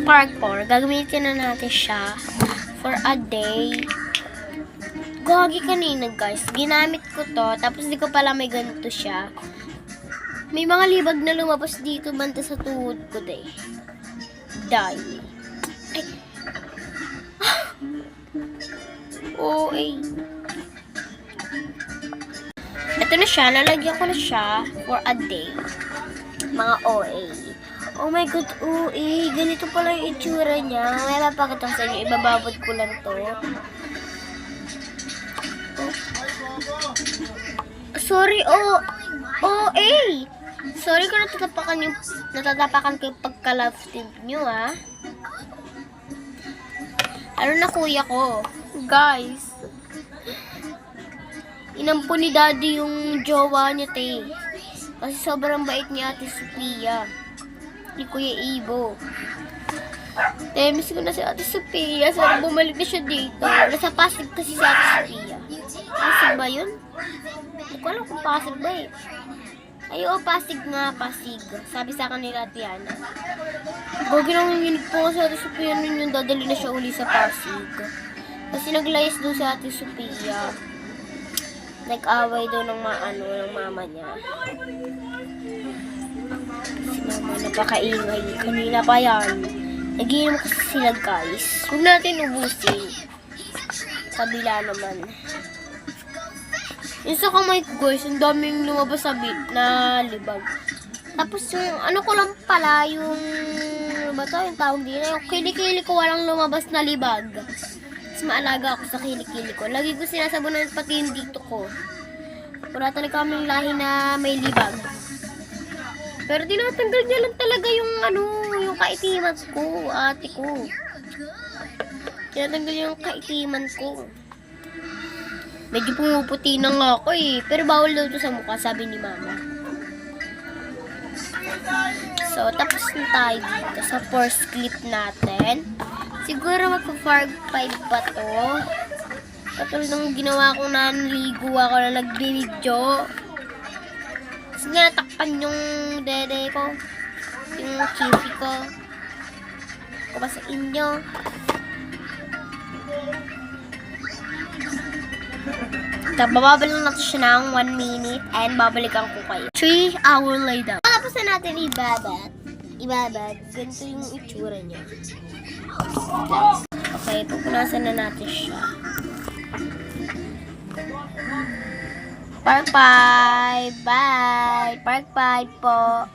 Park 4, gagamitin na natin siya for a day. Gagi kanina guys, ginamit ko to, tapos di ko pala may ganito siya. May mga libag na lumabas dito banda sa tuhod ko day. Die. Ay. Ito na siya, lalagyan ko na siya for a day. Mga OA. Oh my god, OA. Ganito pala yung itsura niya. May mapakita ko sa inyo. Ibababad ko lang to. Sorry, OA. Sorry kung natatapakan ko yung pagka-love team nyo, ha. Ano na kuya ko? Guys. Inampo ni daddy yung jowa niya, te. Kasi sobrang bait ni Ate Sophia. Ni Kuya Ibo. Te, miss ko na si Ate Sophia. Sana bumalik na siya dito. Nasa Pasig kasi si Ate Sophia. Pasig ba yun? Hindi ko alam kung Pasig ba eh. Ay, Pasig nga, Pasig. Sabi sa akin ni Ratiana. Gagi nang nanginig po ko si Ate Sophia nun yung dadali na siya uli sa Pasig. Kasi naglayas doon si Ate Sophia. Nag-away daw ng mama niya. Si mama napakaingay. Kanina pa yan. Nagiinom kasi sila guys. Huwag natin ubusin. Kabila naman. Yung sa kamay ko guys, ang daming lumabas sa na libag. Tapos yung ano ko lang pala, yung yung tawag din, yung kilikili ko walang lumabas na libag. Mas maalaga ako sa kilikili ko. Lagi ko sinasabunan pati yung dito ko. Wala talaga kaming lahi na may libag. Pero tinatanggal niya lang talaga yung yung kaitiman ko, ate ko. Tinatanggal yung kaitiman ko. Medyo pumuputi na nga ako eh. Pero bawal daw ito sa mukha, sabi ni mama. So, tapos na tayo dito sa first clip natin. Siguro magpa-farg 5 pa to. Katulad nung ginawa ko na naligo ako na nagbibidyo. Tapos nga natakpan yung dede ko. Yung chippy ko. Ko ba sa inyo? Bababalik natin siya ng 1 minute and babalikan ko kayo. 3 hours later. Tapos na natin ibabad. Ganito yung itsura niya. Okay, pupunasan na natin siya. Park 5. Bye. Park 5 po.